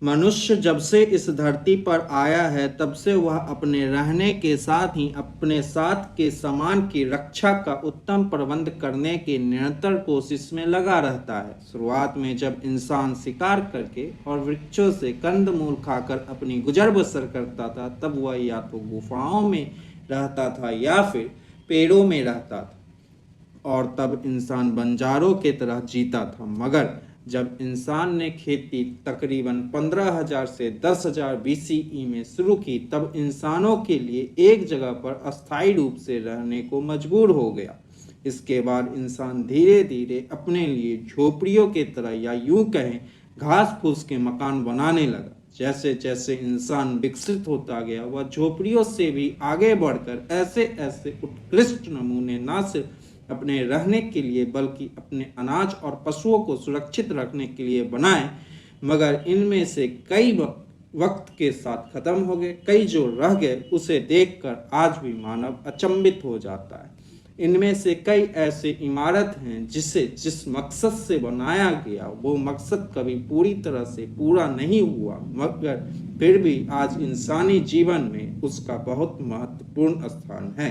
मनुष्य जब से इस धरती पर आया है तब से वह अपने रहने के साथ ही अपने साथ के सामान की रक्षा का उत्तम प्रबंध करने की निरंतर कोशिश में लगा रहता है। शुरुआत में जब इंसान शिकार करके और वृक्षों से कंदमूल खाकर अपनी गुजर बसर करता था तब वह या तो गुफाओं में रहता था या फिर पेड़ों में रहता था और तब इंसान बंजारों की तरह जीता था। मगर जब इंसान ने खेती तकरीबन 15,000 से 10,000 BCE में शुरू की तब इंसानों के लिए एक जगह पर अस्थायी रूप से रहने को मजबूर हो गया। इसके बाद इंसान धीरे धीरे अपने लिए झोपड़ियों की तरह या यूं कहें घास फूस के मकान बनाने लगा। जैसे जैसे इंसान विकसित होता गया वह झोपड़ियों से भी आगे बढ़कर ऐसे ऐसे उत्कृष्ट नमूने न सिर्फ अपने रहने के लिए बल्कि अपने अनाज और पशुओं को सुरक्षित रखने के लिए बनाए, मगर इनमें से कई वक्त के साथ खत्म हो गए। कई जो रह गए उसे देखकर आज भी मानव अचंभित हो जाता है। इनमें से कई ऐसे इमारत हैं जिसे जिस मकसद से बनाया गया वो मकसद कभी पूरी तरह से पूरा नहीं हुआ, मगर फिर भी आज इंसानी जीवन में उसका बहुत महत्वपूर्ण स्थान है।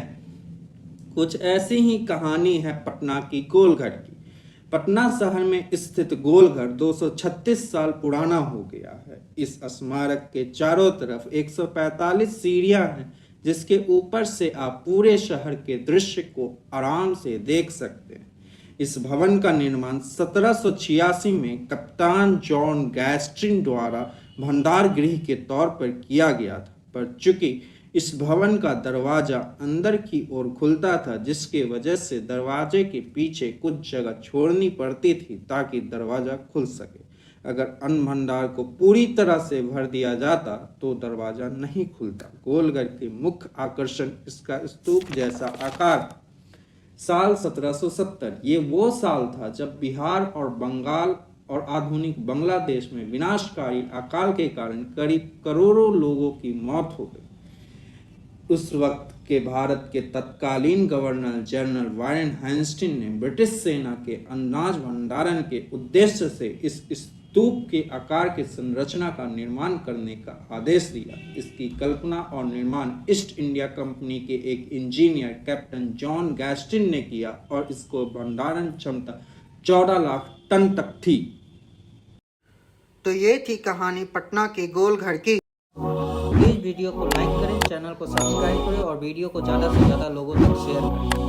कुछ ऐसी ही कहानी है पटना की गोलघर की। पटना शहर में स्थित गोलघर 236 साल पुराना हो गया है। इस स्मारक के चारों तरफ 145 सीढ़ियां हैं जिसके ऊपर से आप पूरे शहर के दृश्य को आराम से देख सकते हैं। इस भवन का निर्माण 1786 में कप्तान जॉन गैस्ट्रिन द्वारा भंडार गृह के तौर पर किया गया था, पर चूंकि इस भवन का दरवाजा अंदर की ओर खुलता था जिसके वजह से दरवाजे के पीछे कुछ जगह छोड़नी पड़ती थी ताकि दरवाजा खुल सके। अगर अन्न भंडार को पूरी तरह से भर दिया जाता तो दरवाजा नहीं खुलता। गोलघर के मुख्य आकर्षण इसका स्तूप जैसा आकार। साल 1770 ये वो साल था जब बिहार और बंगाल और आधुनिक बांग्लादेश में विनाशकारी अकाल के कारण करीब करोड़ों लोगों की मौत हो गई। उस वक्त के भारत के तत्कालीन गवर्नर जनरल वारेन हेस्टिंग ने ब्रिटिश सेना के अनाज भंडारण के उद्देश्य से इस स्तूप के आकार की संरचना का निर्माण करने का आदेश दिया। इसकी कल्पना और निर्माण ईस्ट इंडिया कंपनी के एक इंजीनियर कैप्टन जॉन गैस्टिन ने किया और इसको भंडारण क्षमता 14 लाख टन तक थी। तो ये थी कहानी पटना के गोलघर की। प्लीज़ वीडियो को लाइक करें, चैनल को सब्सक्राइब करें और वीडियो को ज़्यादा से ज़्यादा लोगों तक शेयर करें।